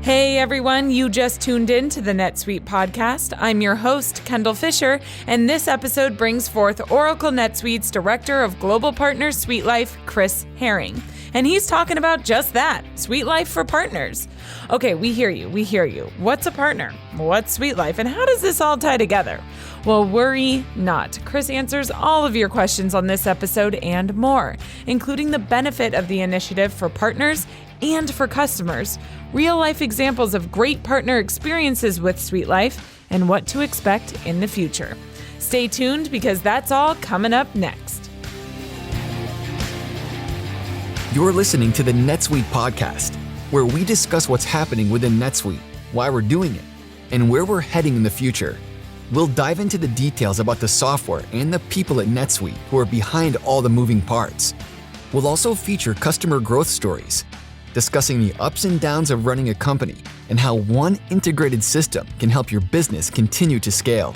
Hey everyone, you just tuned in to the NetSuite podcast. I'm your host, Kendall Fisher, and this episode brings forth Oracle NetSuite's Director of Global Partners SuiteLife, Chris Herring. And he's talking about just that, SuiteLife for partners. Okay, we hear you. What's a partner? What's SuiteLife? And how does this all tie together? Well, worry not. Chris answers all of your questions on this episode and more, including the benefit of the initiative for partners and for customers, real-life examples of great partner experiences with SuiteLife, and what to expect in the future. Stay tuned because that's all coming up next. You're listening to the NetSuite podcast, where we discuss what's happening within NetSuite, why we're doing it, and where we're heading in the future. We'll dive into the details about the software and the people at NetSuite who are behind all the moving parts. We'll also feature customer growth stories, discussing the ups and downs of running a company and how one integrated system can help your business continue to scale.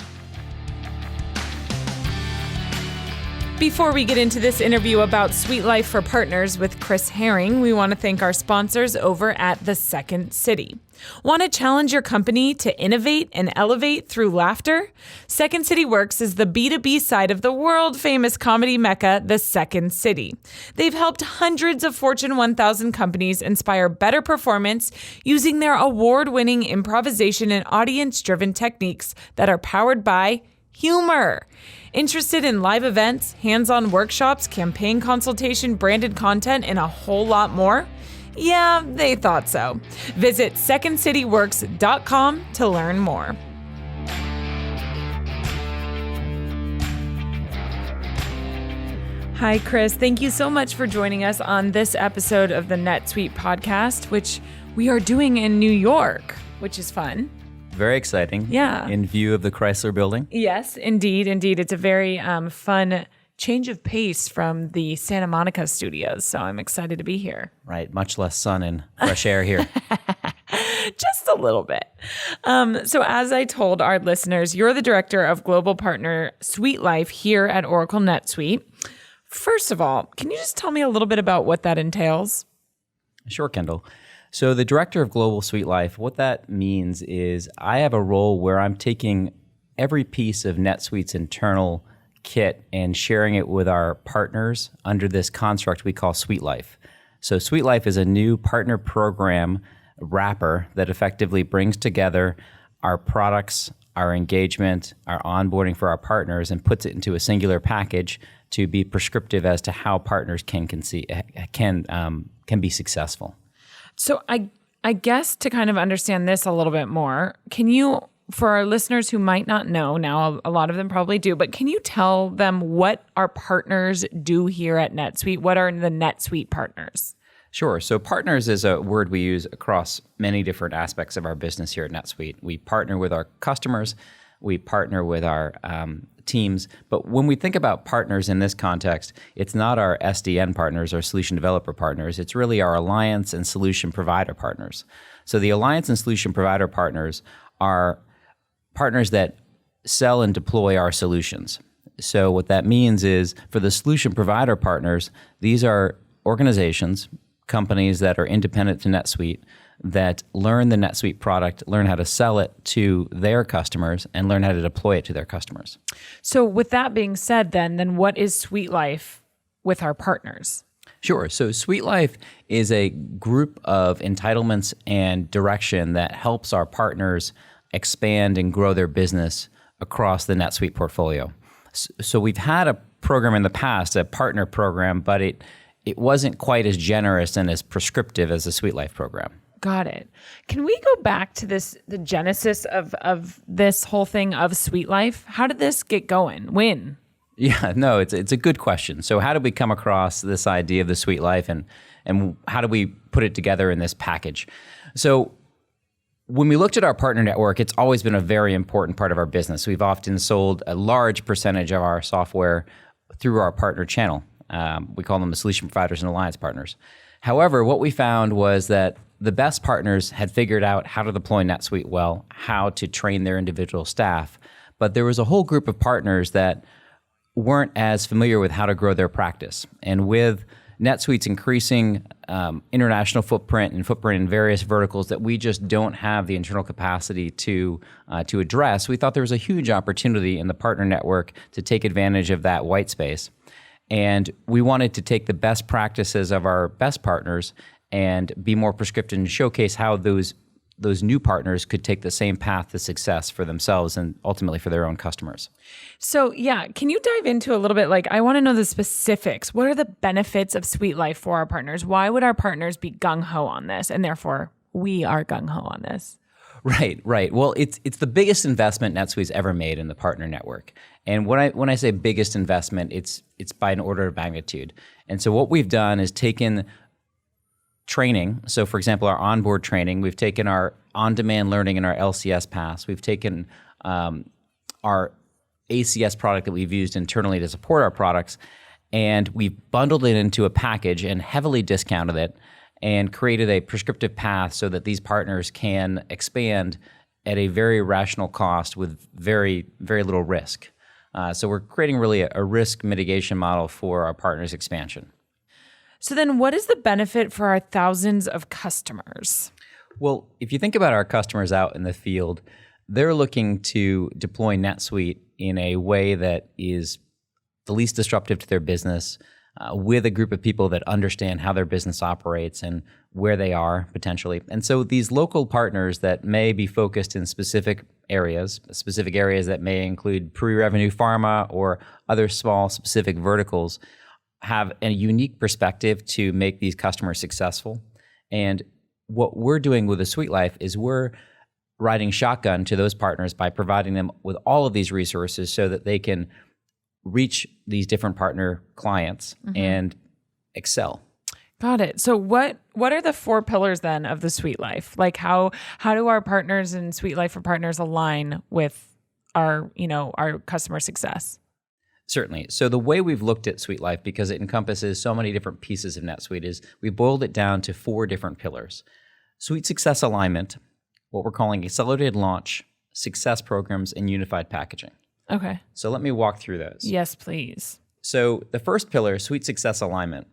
Before we get into this interview about SuiteLife for Partners with Chris Herring, we want to thank our sponsors over at The Second City. Want to challenge your company to innovate and elevate through laughter? Second City Works is the B2B side of the world-famous comedy mecca, The Second City. They've helped hundreds of Fortune 1000 companies inspire better performance using their award-winning improvisation and audience-driven techniques that are powered by humor. Interested in live events, hands-on workshops, campaign consultation, branded content, and a whole lot more? Yeah, they thought so. Visit secondcityworks.com to learn more. Hi, Chris. Thank you so much for joining us on this episode of the NetSuite podcast, which we are doing in New York, which is fun. Very exciting. Yeah. In view of the Chrysler Building. Yes, indeed. It's a very fun change of pace from the Santa Monica studios. So I'm excited to be here. Right. Much less sun and fresh air here. Just a little bit. So as I told our listeners, you're the Director of Global Partner SuiteLife here at Oracle NetSuite. First of all, can you just tell me a little bit about what that entails? Sure, Kendall. So the Director of Global SuiteLife, what that means is I have a role where I'm taking every piece of NetSuite's internal kit and sharing it with our partners under this construct we call SuiteLife. So SuiteLife is a new partner program wrapper that effectively brings together our products, our engagement, our onboarding for our partners, and puts it into a singular package to be prescriptive as to how partners can be successful. So I guess to kind of understand this a little bit more, can you, for our listeners who might not know, now a lot of them probably do, but can you tell them what our partners do here at NetSuite? What are the NetSuite partners? Sure. So partners is a word we use across many different aspects of our business here at NetSuite. We partner with our customers. We partner with our teams. But when we think about partners in this context, it's not our SDN partners or solution developer partners. It's really our alliance and solution provider partners. So the alliance and solution provider partners are partners that sell and deploy our solutions. So what that means is for the solution provider partners, these are organizations, companies that are independent to NetSuite that learn the NetSuite product, learn how to sell it to their customers, and learn how to deploy it to their customers. So with that being said, then what is SuiteLife with our partners? Sure. So SuiteLife is a group of entitlements and direction that helps our partners expand and grow their business across the NetSuite portfolio. So we've had a program in the past, a partner program, but it wasn't quite as generous and as prescriptive as the SuiteLife program. Got it. Can we go back to the genesis of this whole thing of SuiteLife? How did this get going? When? Yeah, no, it's a good question. So how did we come across this idea of the SuiteLife and how do we put it together in this package? So when we looked at our partner network, it's always been a very important part of our business. We've often sold a large percentage of our software through our partner channel. We call them the solution providers and alliance partners. However, what we found was that the best partners had figured out how to deploy NetSuite well, how to train their individual staff, but there was a whole group of partners that weren't as familiar with how to grow their practice. And with NetSuite's increasing international footprint and footprint in various verticals that we just don't have the internal capacity to address. We thought there was a huge opportunity in the partner network to take advantage of that white space. And we wanted to take the best practices of our best partners and be more prescriptive and showcase how those new partners could take the same path to success for themselves and ultimately for their own customers. So yeah, can you dive into a little bit, like I want to know the specifics. What are the benefits of SuiteLife for our partners? Why would our partners be gung-ho on this? And therefore, we are gung-ho on this. Right. Well, it's the biggest investment NetSuite's ever made in the partner network. And when I say biggest investment, it's by an order of magnitude. And so what we've done is taken training. So for example, our onboard training, we've taken our on-demand learning and our LCS paths. We've taken our ACS product that we've used internally to support our products, and we've bundled it into a package and heavily discounted it and created a prescriptive path so that these partners can expand at a very rational cost with very, very little risk. So we're creating really a risk mitigation model for our partners' expansion. So then what is the benefit for our thousands of customers? Well, if you think about our customers out in the field, they're looking to deploy NetSuite in a way that is the least disruptive to their business, with a group of people that understand how their business operates and where they are potentially. And so these local partners that may be focused in specific areas that may include pre-revenue pharma or other small specific verticals, have a unique perspective to make these customers successful. And what we're doing with the SuiteLife is we're riding shotgun to those partners by providing them with all of these resources so that they can reach these different partner clients and excel. Got it. So what are the 4 pillars then of the SuiteLife? Like how do our partners and SuiteLife for partners align with our customer success? Certainly. So the way we've looked at SuiteLife, because it encompasses so many different pieces of NetSuite, is we boiled it down to 4 different pillars. Suite success alignment, what we're calling accelerated launch, success programs, and unified packaging. Okay. So let me walk through those. Yes, please. So the first pillar, suite success alignment.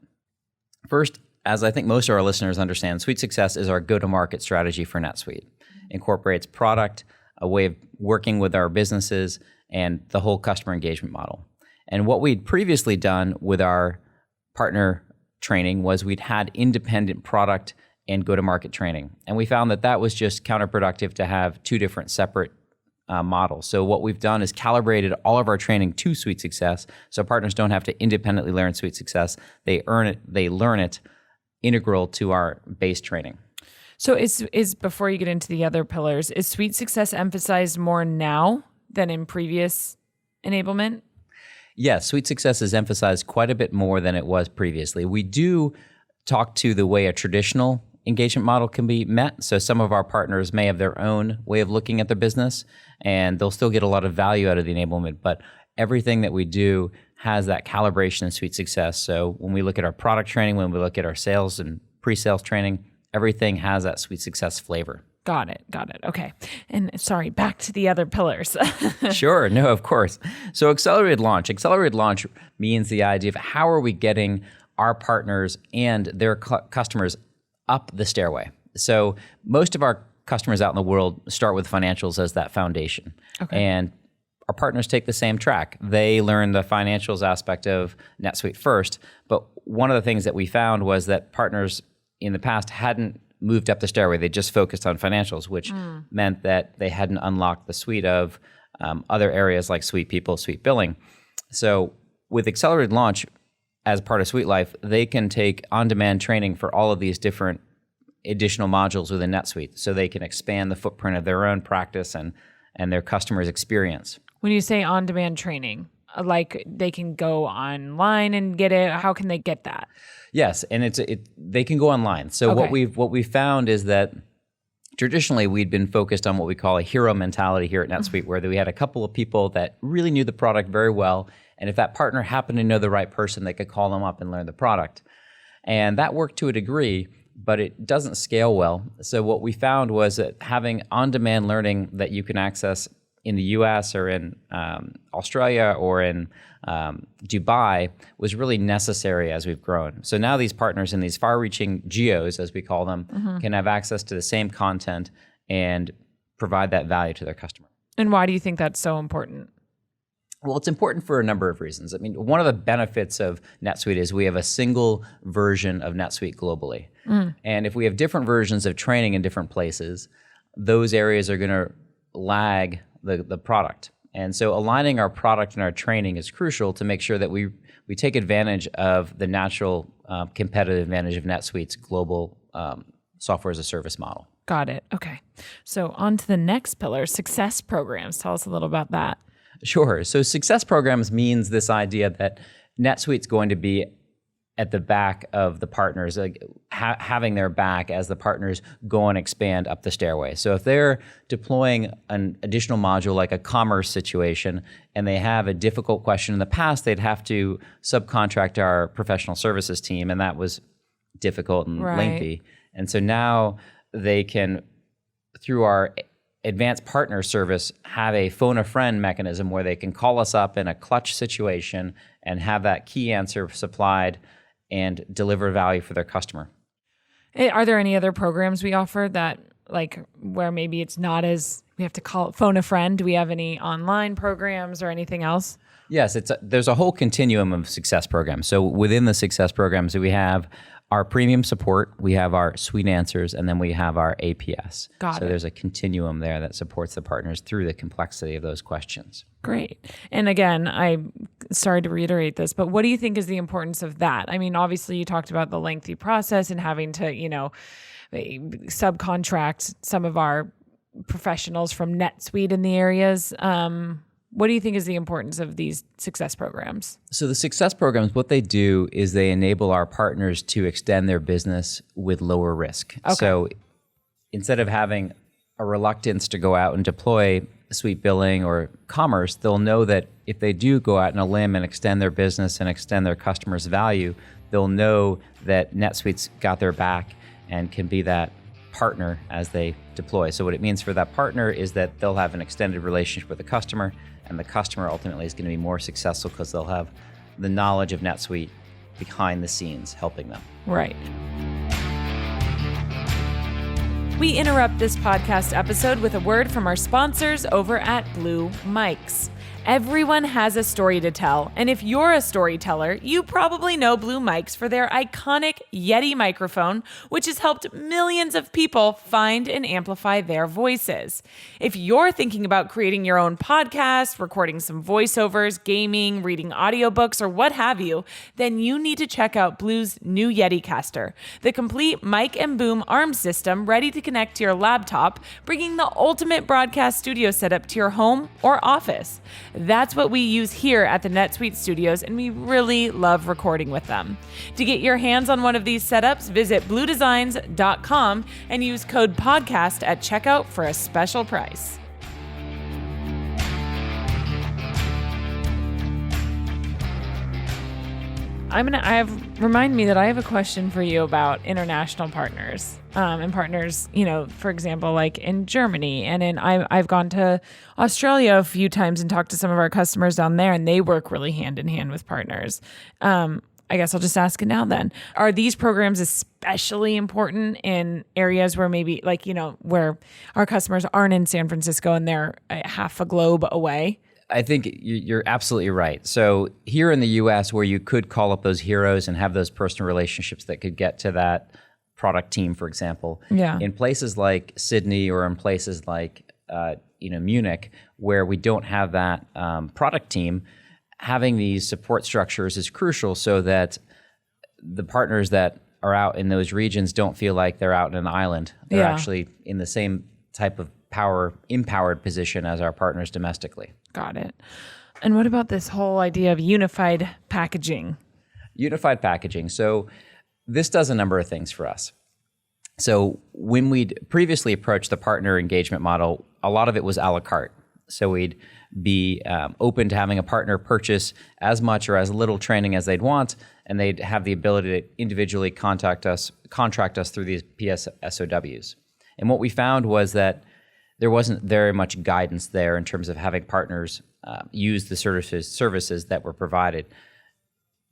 First, as I think most of our listeners understand, suite success is our go-to-market strategy for NetSuite. Incorporates product, a way of working with our businesses, and the whole customer engagement model. And what we'd previously done with our partner training was we'd had independent product and go-to-market training. And we found that was just counterproductive to have 2 different separate models. So what we've done is calibrated all of our training to Suite Success, so partners don't have to independently learn Suite Success. They learn it integral to our base training. So is before you get into the other pillars, is Suite Success emphasized more now than in previous enablement? Yes, Suite Success is emphasized quite a bit more than it was previously. We do talk to the way a traditional engagement model can be met. So some of our partners may have their own way of looking at their business, and they'll still get a lot of value out of the enablement. But everything that we do has that calibration in Suite Success. So when we look at our product training, when we look at our sales and pre-sales training, everything has that Suite Success flavor. Got it. Okay. And sorry, back to the other pillars. Sure. No, of course. So accelerated launch. Accelerated launch means the idea of how are we getting our partners and their customers up the stairway. So most of our customers out in the world start with financials as that foundation. Okay. And our partners take the same track. They learn the financials aspect of NetSuite first. But one of the things that we found was that partners in the past hadn't moved up the stairway. They just focused on financials, which meant that they hadn't unlocked the suite of other areas like Suite People, Suite Billing. So with accelerated launch, as part of SuiteLife, they can take on-demand training for all of these different additional modules within NetSuite, so they can expand the footprint of their own practice and their customers' experience. When you say on-demand training, like they can go online and get it, how can they get that? Yes, and they can go online. So okay. what we found is that traditionally we'd been focused on what we call a hero mentality here at NetSuite, where we had a couple of people that really knew the product very well, and if that partner happened to know the right person, they could call them up and learn the product. And that worked to a degree, but it doesn't scale well. So what we found was that having on-demand learning that you can access in the US or in Australia or in Dubai was really necessary as we've grown. So now these partners in these far-reaching geos, as we call them, can have access to the same content and provide that value to their customer. And why do you think that's so important? Well, it's important for a number of reasons. I mean, one of the benefits of NetSuite is we have a single version of NetSuite globally. And if we have different versions of training in different places, those areas are going to lag the product. And so aligning our product and our training is crucial to make sure that we take advantage of the natural competitive advantage of NetSuite's global software as a service model. Got it. Okay. So on to the next pillar, success programs. Tell us a little about that. Sure. So success programs means this idea that NetSuite's going to be at the back of the partners, like having their back as the partners go and expand up the stairway. So if they're deploying an additional module like a commerce situation and they have a difficult question in the past, they'd have to subcontract our professional services team, and that was difficult and lengthy. And so now they can, through our advanced partner service, have a phone a friend mechanism where they can call us up in a clutch situation and have that key answer supplied and deliver value for their customer. Are there any other programs we offer that, like, where maybe it's not as, we have to call it phone a friend? Do we have any online programs or anything else? Yes, there's a whole continuum of success programs. So within the success programs, we have our premium support, we have our Suite Answers, and then we have our APS. So there's a continuum there that supports the partners through the complexity of those questions. Great. And again, I'm sorry to reiterate this, but what do you think is the importance of that? I mean, obviously you talked about the lengthy process and having to, subcontract some of our professionals from NetSuite in the areas. What do you think is the importance of these success programs? So the success programs, what they do is they enable our partners to extend their business with lower risk. Okay. So instead of having a reluctance to go out and deploy Suite Billing or Commerce, they'll know that if they do go out on a limb and extend their business and extend their customers' value, they'll know that NetSuite's got their back and can be that partner as they deploy. So what it means for that partner is that they'll have an extended relationship with the customer, and the customer ultimately is going to be more successful because they'll have the knowledge of NetSuite behind the scenes helping them. Right. We interrupt this podcast episode with a word from our sponsors over at Blue Mics. Everyone has a story to tell, and if you're a storyteller, you probably know Blue Mics for their iconic Yeti microphone, which has helped millions of people find and amplify their voices. If you're thinking about creating your own podcast, recording some voiceovers, gaming, reading audiobooks, or what have you, then you need to check out Blue's new Yeti Caster, the complete mic and boom arm system ready to connect to your laptop, bringing the ultimate broadcast studio setup to your home or office. That's what we use here at the NetSuite studios, and we really love recording with them. To get your hands on one of these setups, visit bluedesigns.com and use code PODCAST at checkout for a special price. Remind me that I have a question for you about international partners, and partners, for example, like in Germany, and I've gone to Australia a few times and talked to some of our customers down there, and they work really hand in hand with partners. I guess I'll just ask it now then. Are these programs especially important in areas where maybe where our customers aren't in San Francisco and they're half a globe away? I think you're absolutely right. So here in the U.S., where you could call up those heroes and have those personal relationships that could get to that product team, for example, in places like Sydney or in places like Munich, where we don't have that product team, having these support structures is crucial so that the partners that are out in those regions don't feel like they're out in an island. They're actually in the same type of empowered position as our partners domestically. Got it. And what about this whole idea of unified packaging? Unified packaging. So this does a number of things for us. So when we'd previously approached the partner engagement model, a lot of it was a la carte. So we'd be open to having a partner purchase as much or as little training as they'd want, and they'd have the ability to individually contract us through these PSSOWs. And what we found was that there wasn't very much guidance there in terms of having partners use the services that were provided.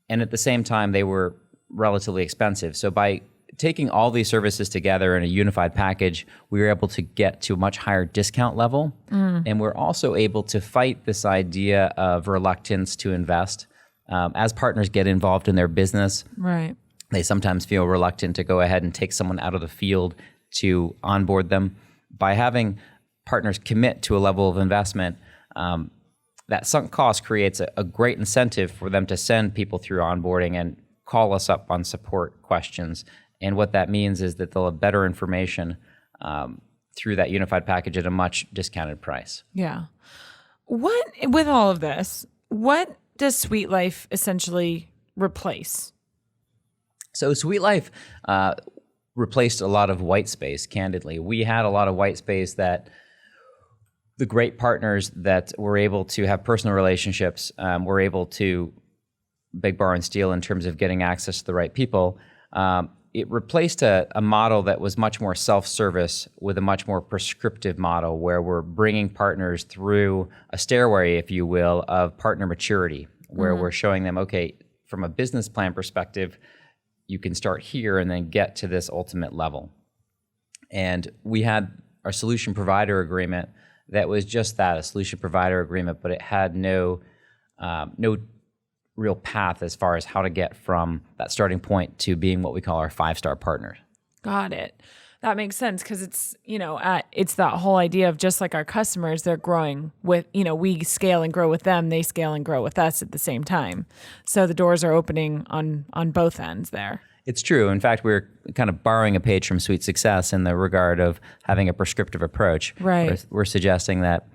And at the same time, they were relatively expensive. So by taking all these services together in a unified package, we were able to get to a much higher discount level. And we're also able to fight this idea of reluctance to invest. As partners get involved in their business, Right. they sometimes feel reluctant to go ahead and take someone out of the field to onboard them. By having partners commit to a level of investment, that sunk cost creates a great incentive for them to send people through onboarding and call us up on support questions. And what that means is that they'll have better information through that unified package at a much discounted price. Yeah. With all of this, what does SuiteLife essentially replace? So SuiteLife replaced a lot of white space, candidly. We had a lot of white space that the great partners that were able to have personal relationships were able to beg, borrow, and steal in terms of getting access to the right people. It replaced a model that was much more self-service with a much more prescriptive model where we're bringing partners through a stairway, if you will, of partner maturity, where we're showing them, okay, from a business plan perspective, you can start here and then get to this ultimate level. And we had our solution provider agreement that was just that, a solution provider agreement, but it had no real path as far as how to get from that starting point to being what we call our 5-star partners. Got it. That makes sense because it's, it's that whole idea of just like our customers, they're growing with, we scale and grow with them, they scale and grow with us at the same time. So the doors are opening on both ends there. It's true. In fact, we're kind of borrowing a page from Suite Success in the regard of having a prescriptive approach. Right. We're suggesting that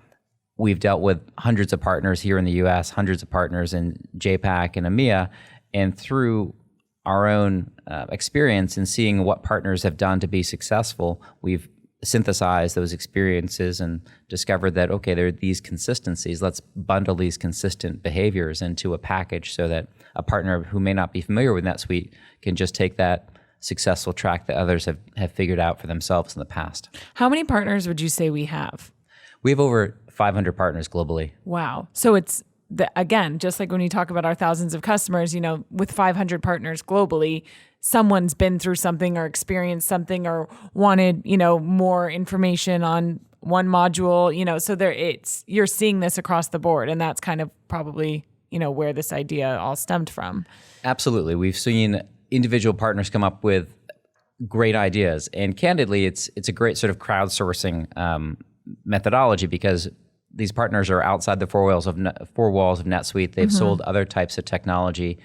we've dealt with hundreds of partners here in the U.S., hundreds of partners in JPAC and EMEA, and through our own experience in seeing what partners have done to be successful, we've synthesized those experiences and discovered that, okay, there are these consistencies. Let's bundle these consistent behaviors into a package so that a partner who may not be familiar with NetSuite can just take that successful track that others have figured out for themselves in the past. How many partners would you say we have? We have over 500 partners globally. Wow. So it's, again, just like when you talk about our thousands of customers, with 500 partners globally, someone's been through something or experienced something or wanted, more information on one module, so you're seeing this across the board. And that's kind of probably, where this idea all stemmed from. Absolutely. We've seen individual partners come up with great ideas. And candidly, it's a great sort of crowdsourcing methodology because these partners are outside the four walls of NetSuite. They've sold other types of technology,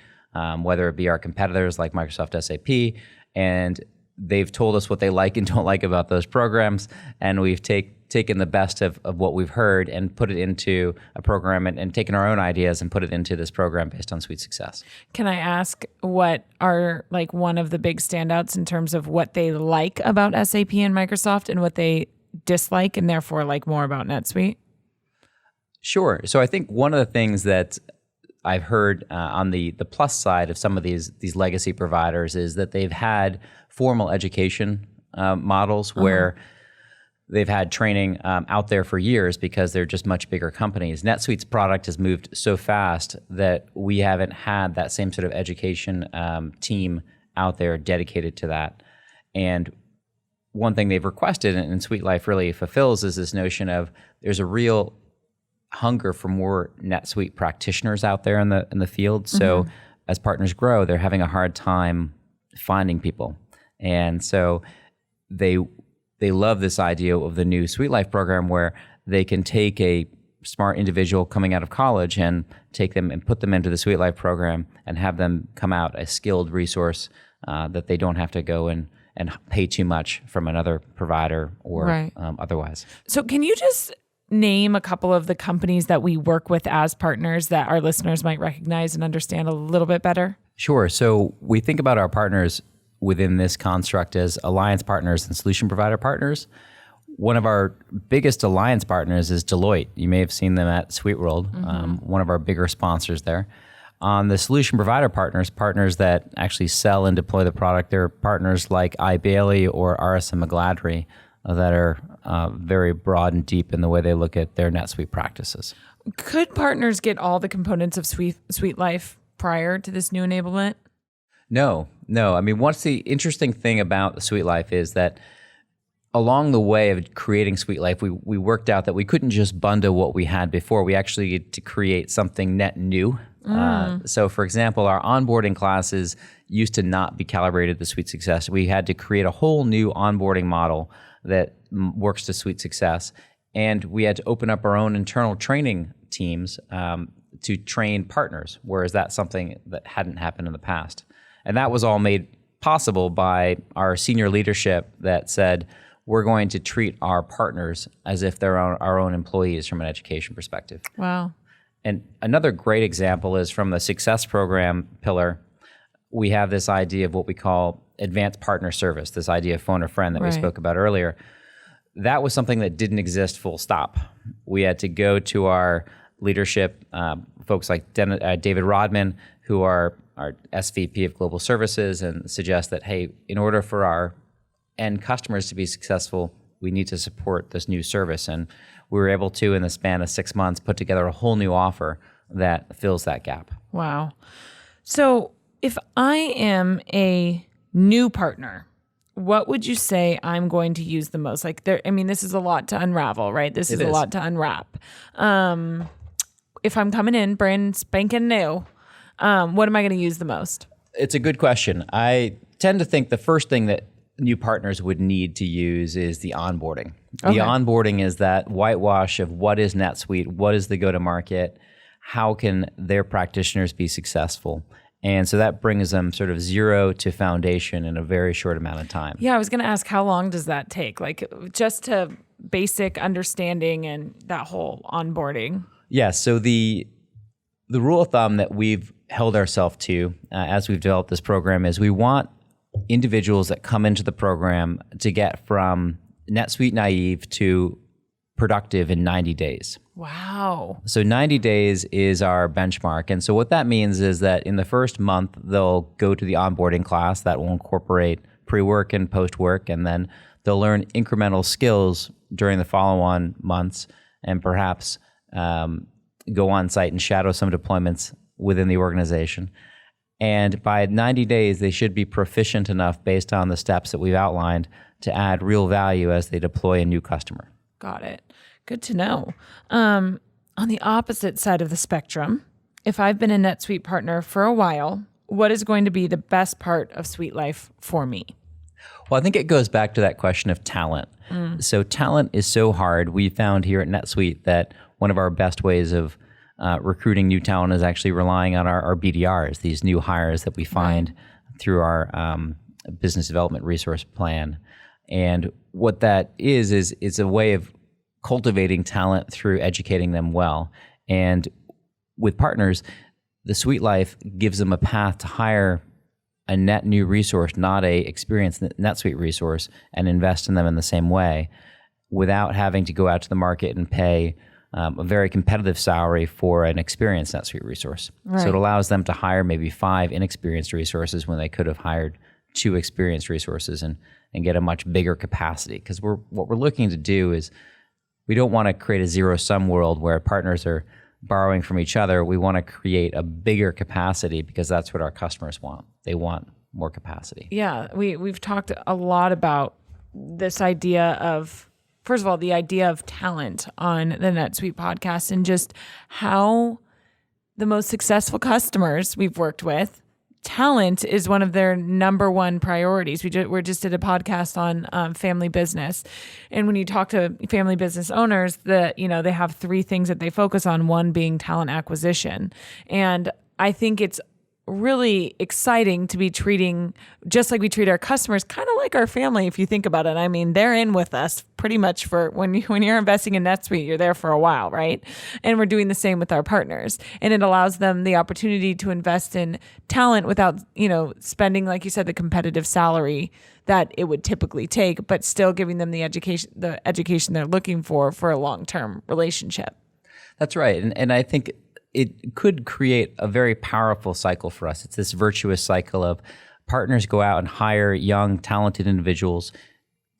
whether it be our competitors like Microsoft SAP, and they've told us what they like and don't like about those programs, and we've taken the best of what we've heard and put it into a program and taken our own ideas and put it into this program based on Suite Success. Can I ask what are like one of the big standouts in terms of what they like about SAP and Microsoft and what they dislike and therefore like more about NetSuite? Sure. So I think one of the things that I've heard on the plus side of some of these legacy providers is that they've had formal education models where they've had training out there for years because they're just much bigger companies. NetSuite's product has moved so fast that we haven't had that same sort of education team out there dedicated to that. And one thing they've requested, and SuiteLife really fulfills, is this notion of there's a real hunger for more NetSuite practitioners out there in the field. So as partners grow, they're having a hard time finding people. And so they love this idea of the new SuiteLife program where they can take a smart individual coming out of college and take them and put them into the SuiteLife program and have them come out a skilled resource that they don't have to go and pay too much from another provider or otherwise. So can you just name a couple of the companies that we work with as partners that our listeners might recognize and understand a little bit better? Sure. So we think about our partners within this construct as alliance partners and solution provider partners. One of our biggest alliance partners is Deloitte. You may have seen them at SuiteWorld, one of our bigger sponsors there. On the solution provider partners that actually sell and deploy the product, they're partners like iBailey or RSM McGladrey that are very broad and deep in the way they look at their NetSuite practices. Could partners get all the components of SuiteLife prior to this new enablement? No. I mean, what's the interesting thing about SuiteLife is that along the way of creating SuiteLife, we worked out that we couldn't just bundle what we had before. We actually had to create something net new. So, for example, our onboarding classes used to not be calibrated to Suite Success. We had to create a whole new onboarding model that works to Suite Success. And we had to open up our own internal training teams to train partners, whereas that's something that hadn't happened in the past. And that was all made possible by our senior leadership that said, we're going to treat our partners as if they're our own employees from an education perspective. Wow. And another great example is from the Success Program pillar. We have this idea of what we call advanced partner service, this idea of phone a friend that we spoke about earlier. That was something that didn't exist full stop. We had to go to our leadership, folks like David Rodman, who are our SVP of Global Services, and suggest that, hey, in order for our end customers to be successful, we need to support this new service. And we were able to, in the span of 6 months, put together a whole new offer that fills that gap. Wow. So if I am a new partner, what would you say I'm going to use the most? Like, this is a lot to unravel, right? This is a lot to unwrap. If I'm coming in brand spanking new, what am I going to use the most? It's a good question. I tend to think the first thing that new partners would need to use is the onboarding. Okay. The onboarding is that whitewash of what is NetSuite, what is the go-to-market, how can their practitioners be successful. And so that brings them sort of zero to foundation in a very short amount of time. Yeah, I was going to ask, how long does that take? Like, just to basic understanding and that whole onboarding. Yeah, so the rule of thumb that we've held ourselves to as we've developed this program is we want individuals that come into the program to get from NetSuite naive to productive in 90 days. Wow. So 90 days is our benchmark. And so what that means is that in the first month, they'll go to the onboarding class that will incorporate pre-work and post-work, and then they'll learn incremental skills during the follow-on months and perhaps go on site and shadow some deployments within the organization. And by 90 days, they should be proficient enough based on the steps that we've outlined to add real value as they deploy a new customer. Got it. Good to know. On the opposite side of the spectrum, if I've been a NetSuite partner for a while, what is going to be the best part of SuiteLife for me? Well, I think it goes back to that question of talent. So talent is so hard. We found here at NetSuite that one of our best ways of recruiting new talent is actually relying on our BDRs, these new hires that we find through our business development resource plan. And what that is it's a way of cultivating talent through educating them well. And with partners, the SuiteLife gives them a path to hire a net new resource, not a experienced NetSuite resource, and invest in them in the same way without having to go out to the market and pay a very competitive salary for an experienced NetSuite resource. Right. So it allows them to hire maybe 5 inexperienced resources when they could have hired 2 experienced resources and get a much bigger capacity. Because what we're looking to do is we don't want to create a zero-sum world where partners are borrowing from each other. We want to create a bigger capacity because that's what our customers want. They want more capacity. Yeah, we've talked a lot about this idea of, first of all, the idea of talent on the NetSuite podcast and just how the most successful customers we've worked with, talent is one of their number one priorities. We just did a podcast on family business. And when you talk to family business owners, they have 3 things that they focus on, one being talent acquisition. And I think it's really exciting to be treating, just like we treat our customers, kind of like our family, if you think about it. I mean, they're in with us pretty much for when you're investing in NetSuite, you're there for a while, right? And we're doing the same with our partners. And it allows them the opportunity to invest in talent without, spending, like you said, the competitive salary that it would typically take, but still giving them the education they're looking for a long-term relationship. That's right. And I think it could create a very powerful cycle for us. It's this virtuous cycle of partners go out and hire young, talented individuals,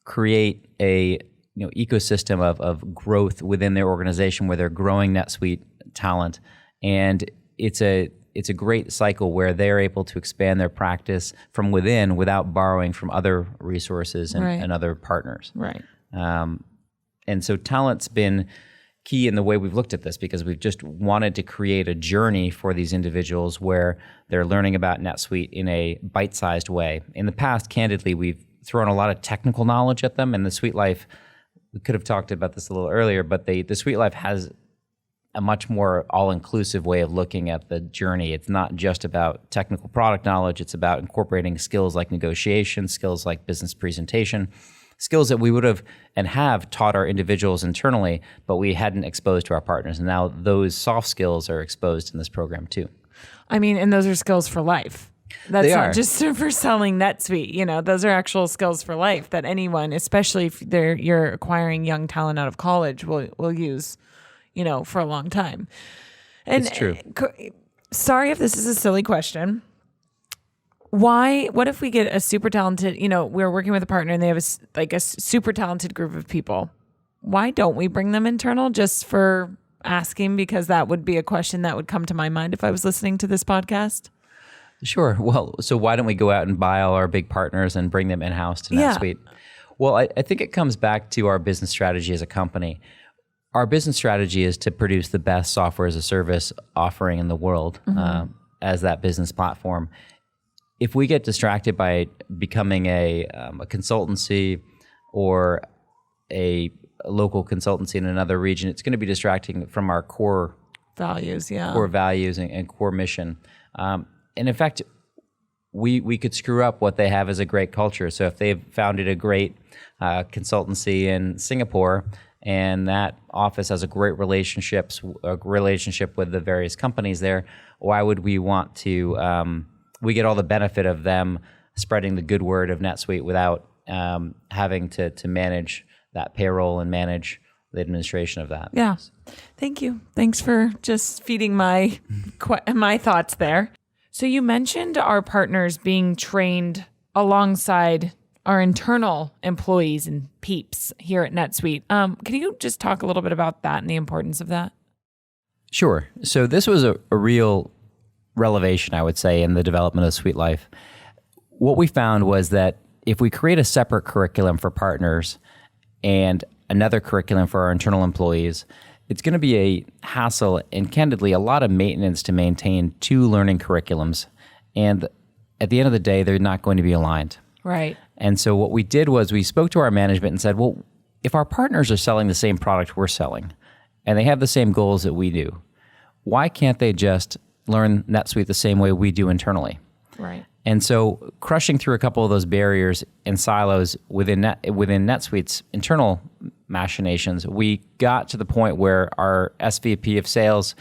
create a ecosystem of growth within their organization where they're growing NetSuite talent, and it's a great cycle where they're able to expand their practice from within without borrowing from other resources and other partners. Right. And so talent's been key in the way we've looked at this, because we've just wanted to create a journey for these individuals where they're learning about NetSuite in a bite-sized way. In the past, candidly, we've thrown a lot of technical knowledge at them, and the SuiteLife, we could have talked about this a little earlier, but the SuiteLife has a much more all-inclusive way of looking at the journey. It's not just about technical product knowledge, it's about incorporating skills like negotiation, skills like business presentation, skills that we would have and have taught our individuals internally, but we hadn't exposed to our partners. And now those soft skills are exposed in this program too. I mean, and those are skills for life. That's They not are. just for selling NetSuite. Those are actual skills for life that anyone, especially if you're acquiring young talent out of college, will use, for a long time. And It's true. Sorry if this is a silly question. What if we get a super talented, we're working with a partner and they have a super talented group of people. Why don't we bring them internal, just for asking? Because that would be a question that would come to my mind if I was listening to this podcast. Sure. Well, so why don't we go out and buy all our big partners and bring them in-house to Yeah. NetSuite? Well, I think it comes back to our business strategy as a company. Our business strategy is to produce the best software as a service offering in the world as that business platform. If we get distracted by becoming a consultancy or a local consultancy in another region, it's going to be distracting from our core Values, yeah. core values and core mission. And in fact, we could screw up what they have as a great culture. So if they've founded a great consultancy in Singapore and that office has a great relationship with the various companies there, why would we want to? We get all the benefit of them spreading the good word of NetSuite without having to manage that payroll and manage the administration of that. Yeah. Thank you. Thanks for just feeding my thoughts there. So you mentioned our partners being trained alongside our internal employees and peeps here at NetSuite. Can you just talk a little bit about that and the importance of that? Sure. So this was a real revelation, I would say, in the development of SuiteLife. What we found was that if we create a separate curriculum for partners and another curriculum for our internal employees, it's going to be a hassle and, candidly, a lot of maintenance to maintain two learning curriculums. And at the end of the day, they're not going to be aligned. Right. And so what we did was we spoke to our management and said, well, if our partners are selling the same product we're selling and they have the same goals that we do, why can't they just learn NetSuite the same way we do internally? Right. And so crushing through a couple of those barriers and silos within NetSuite's internal machinations, we got to the point where our SVP of sales,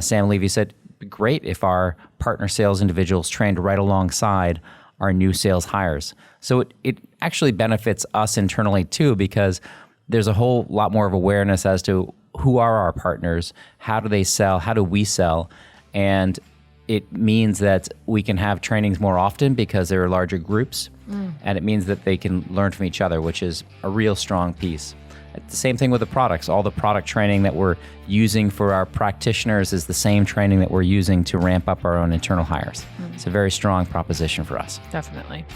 Sam Levy, said, great if our partner sales individuals trained right alongside our new sales hires. So it actually benefits us internally too, because there's a whole lot more of awareness as to who are our partners, how do they sell, how do we sell, and it means that we can have trainings more often because there are larger groups, and it means that they can learn from each other, which is a real strong piece. It's the same thing with the products. All the product training that we're using for our practitioners is the same training that we're using to ramp up our own internal hires. It's a very strong proposition for us. Definitely.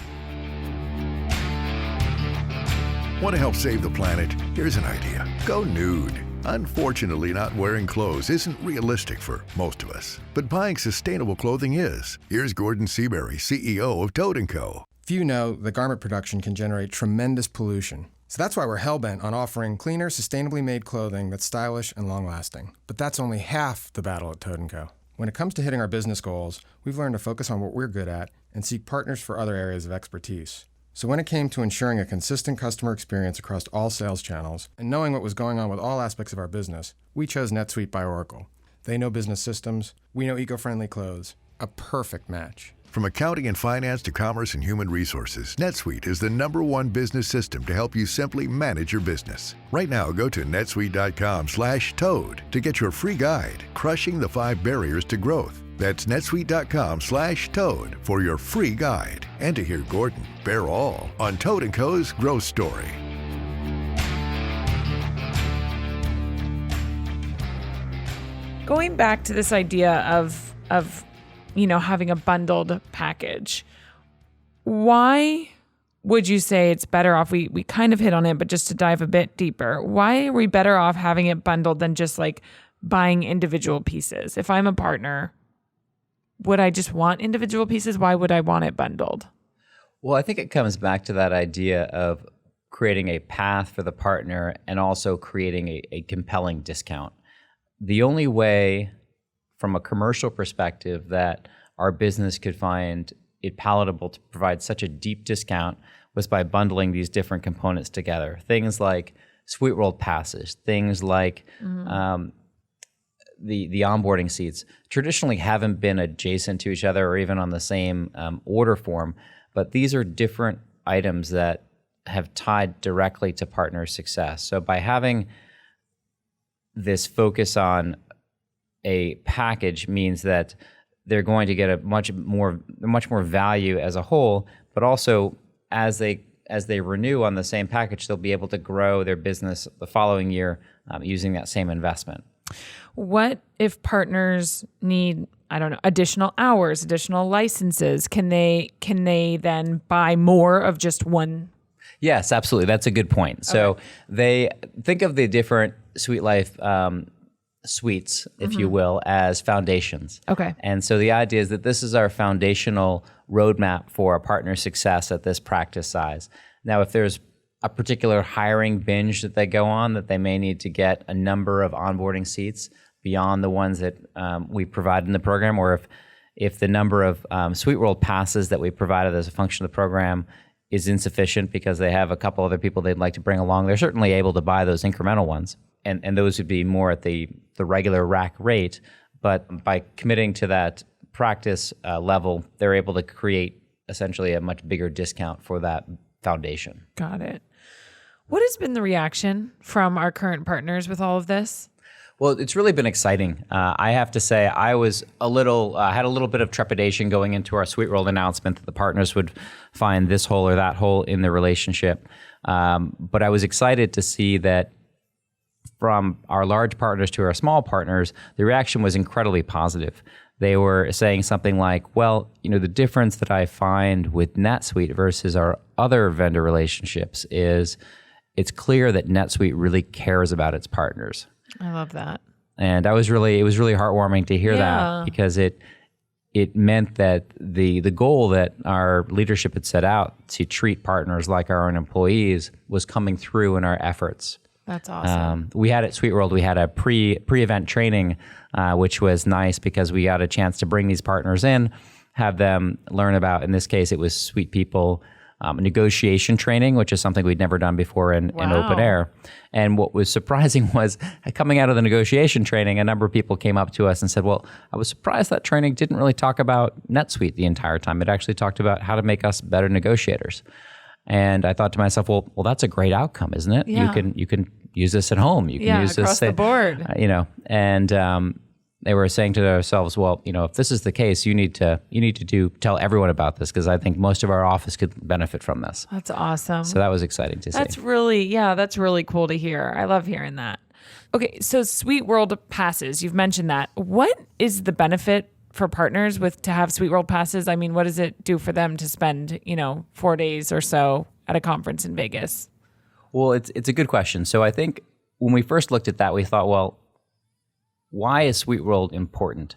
Want to help save the planet? Here's an idea. Go nude. Unfortunately, not wearing clothes isn't realistic for most of us, but buying sustainable clothing is. Here's Gordon Seabury, CEO of Toad & Co. Few know that garment production can generate tremendous pollution. So that's why we're hellbent on offering cleaner, sustainably made clothing that's stylish and long-lasting. But that's only half the battle at Toad & Co. When it comes to hitting our business goals, we've learned to focus on what we're good at and seek partners for other areas of expertise. So when it came to ensuring a consistent customer experience across all sales channels and knowing what was going on with all aspects of our business, we chose NetSuite by Oracle. They know business systems, we know eco-friendly clothes. A perfect match. From accounting and finance to commerce and human resources, NetSuite is the #1 business system to help you simply manage your business. Right now, go to netsuite.com/toad to get your free guide, Crushing the 5 Barriers to Growth. That's netsuite.com/toad for your free guide and to hear Gordon bear all on Toad & Co.'s growth story. Going back to this idea of having a bundled package, why would you say it's better off? We kind of hit on it, but just to dive a bit deeper, why are we better off having it bundled than just like buying individual pieces? If I'm a partner, would I just want individual pieces? Why would I want it bundled? Well, I think it comes back to that idea of creating a path for the partner and also creating a compelling discount. The only way from a commercial perspective that our business could find it palatable to provide such a deep discount was by bundling these different components together. Things like SuiteWorld passes, things like the onboarding seats traditionally haven't been adjacent to each other or even on the same order form, but these are different items that have tied directly to partner success. So by having this focus on a package means that they're going to get a much more value as a whole, but also as they renew on the same package, they'll be able to grow their business the following year using that same investment. What if partners need, I don't know, additional hours, additional licenses? Can they then buy more of just one? Yes, absolutely. That's a good point. So they think of the different SuiteLife suites, if you will, as foundations. Okay. And so the idea is that this is our foundational roadmap for a partner success at this practice size. Now, if there's a particular hiring binge that they go on, that they may need to get a number of onboarding seats beyond the ones that we provide in the program, or if the number of SuiteWorld passes that we provided as a function of the program is insufficient because they have a couple other people they'd like to bring along, they're certainly able to buy those incremental ones. And those would be more at the regular rack rate. But by committing to that practice level, they're able to create essentially a much bigger discount for that foundation. Got it. What has been the reaction from our current partners with all of this? Well, it's really been exciting. I have to say, I was had a little bit of trepidation going into our SuiteWorld announcement that the partners would find this hole or that hole in the relationship. But I was excited to see that from our large partners to our small partners, the reaction was incredibly positive. They were saying something like, well, the difference that I find with NetSuite versus our other vendor relationships is it's clear that NetSuite really cares about its partners. I love that. And it was really heartwarming to hear that, because it meant that the goal that our leadership had set out to treat partners like our own employees was coming through in our efforts. That's awesome. We had at SuiteWorld, we had a pre-event training, which was nice because we got a chance to bring these partners in, have them learn about, in this case, it was Suite People, negotiation training, which is something we'd never done before in open air. And what was surprising was coming out of the negotiation training, a number of people came up to us and said, well, I was surprised that training didn't really talk about NetSuite the entire time. It actually talked about how to make us better negotiators. And I thought to myself, well, that's a great outcome, isn't it? Yeah. You can use this at home. You can use this across the board. And they were saying to themselves, well, if this is the case, you need to tell everyone about this, because I think most of our office could benefit from this. That's awesome. So that was exciting to see. That's really cool to hear. I love hearing that. Okay, so SuiteWorld passes, you've mentioned that. What is the benefit for partners to have SuiteWorld passes? I mean, what does it do for them to spend, 4 days or so at a conference in Vegas? Well, it's a good question. So I think when we first looked at that, we thought, well, why is SuiteWorld important?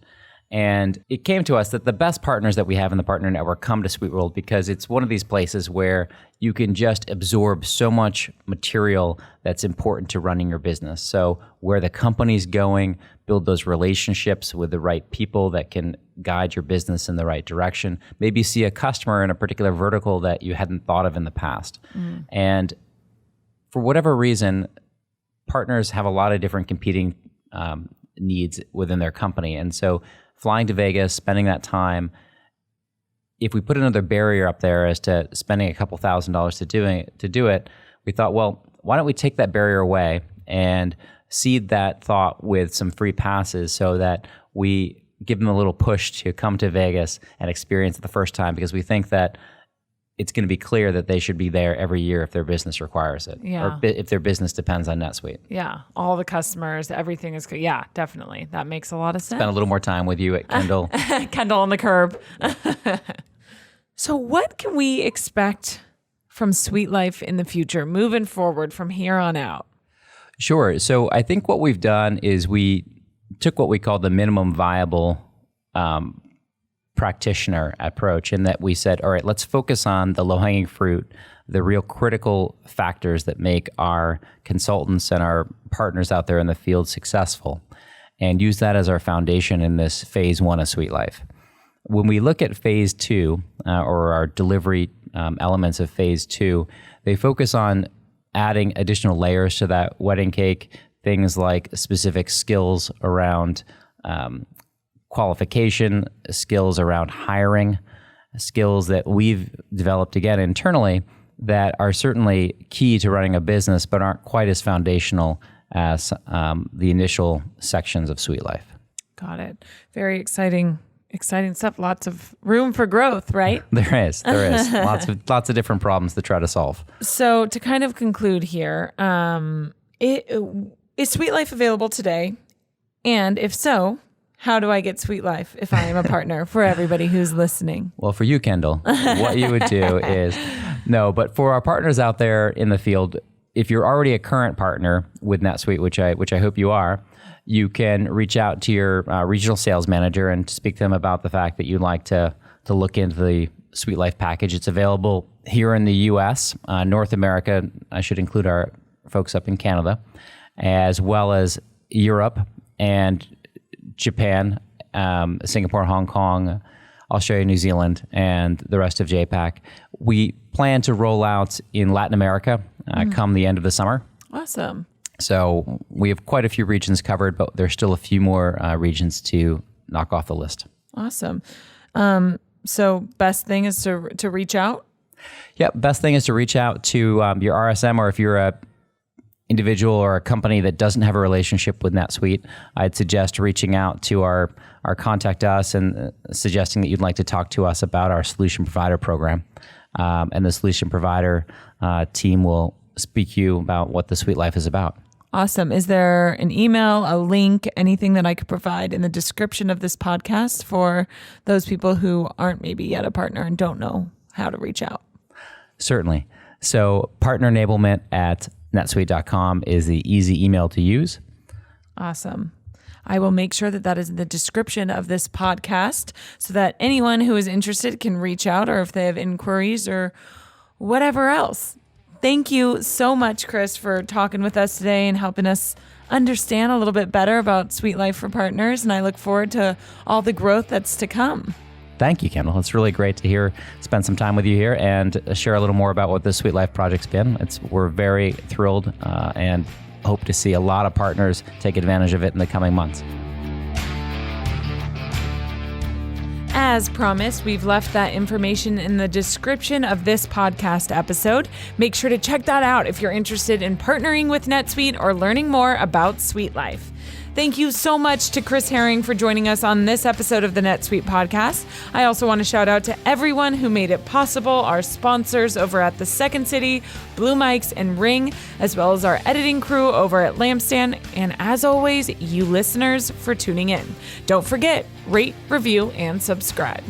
And it came to us that the best partners that we have in the partner network come to SuiteWorld because it's one of these places where you can just absorb so much material that's important to running your business. So where the company's going, build those relationships with the right people that can guide your business in the right direction. Maybe see a customer in a particular vertical that you hadn't thought of in the past. And for whatever reason, partners have a lot of different competing needs within their company. And so flying to Vegas, spending that time, if we put another barrier up there as to spending a couple $1,000s to do it, we thought, well, why don't we take that barrier away and seed that thought with some free passes so that we give them a little push to come to Vegas and experience it the first time, because we think that it's going to be clear that they should be there every year if their business requires it, or if their business depends on NetSuite. Yeah, all the customers, everything is good. Yeah, definitely. That makes a lot of sense. Spend a little more time with you at Kendall. Kendall on the curb. So what can we expect from SuiteLife in the future, moving forward from here on out? Sure. So I think what we've done is we took what we call the minimum viable practitioner approach, in that we said, all right, let's focus on the low-hanging fruit, the real critical factors that make our consultants and our partners out there in the field successful, and use that as our foundation in this phase 1 of SuiteLife. When we look at phase 2, or our delivery elements of phase 2, they focus on adding additional layers to that wedding cake, things like specific skills around qualification, skills around hiring, skills that we've developed again internally that are certainly key to running a business, but aren't quite as foundational as the initial sections of SuiteLife. Got it. Very exciting stuff. Lots of room for growth, right? There is lots of different problems to try to solve. So to kind of conclude here, is SuiteLife available today? And if so, how do I get SuiteLife if I am a partner, for everybody who's listening? Well, for you, Kendall, what you would do is, but for our partners out there in the field, if you're already a current partner with NetSuite, which I hope you are, you can reach out to your regional sales manager and speak to them about the fact that you'd like to look into the SuiteLife package. It's available here in the U.S., North America. I should include our folks up in Canada, as well as Europe and Japan, Singapore, Hong Kong, Australia, New Zealand, and the rest of JPAC. We plan to roll out in Latin America come the end of the summer. Awesome. So we have quite a few regions covered, but there's still a few more regions to knock off the list. Awesome. So best thing is to reach out? Yeah, best thing is to reach out to your RSM, or if you're a individual or a company that doesn't have a relationship with NetSuite, I'd suggest reaching out to our contact us and suggesting that you'd like to talk to us about our solution provider program. And the solution provider team will speak to you about what the SuiteLife is about. Awesome. Is there an email, a link, anything that I could provide in the description of this podcast for those people who aren't maybe yet a partner and don't know how to reach out? Certainly. So partner enablement at netsuite.com is the easy email to use. Awesome. I will make sure that is in the description of this podcast so that anyone who is interested can reach out, or if they have inquiries or whatever else. Thank you so much, Chris, for talking with us today and helping us understand a little bit better about SuiteLife for Partners. And I look forward to all the growth that's to come. Thank you, Kendall. It's really great to spend some time with you here and share a little more about what the SuiteLife project's been. We're very thrilled and hope to see a lot of partners take advantage of it in the coming months. As promised, we've left that information in the description of this podcast episode. Make sure to check that out if you're interested in partnering with NetSuite or learning more about SuiteLife. Thank you so much to Chris Herring for joining us on this episode of the NetSuite podcast. I also want to shout out to everyone who made it possible, our sponsors over at the Second City, Blue Mics, and Ring, as well as our editing crew over at Lampstand, and as always, you listeners for tuning in. Don't forget, rate, review, and subscribe.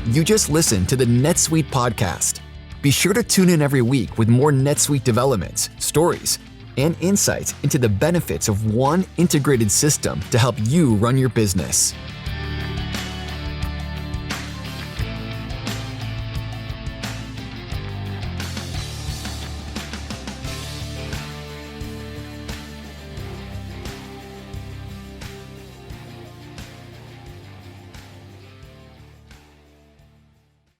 You just listened to the NetSuite podcast. Be sure to tune in every week with more NetSuite developments, stories, and insights into the benefits of one integrated system to help you run your business.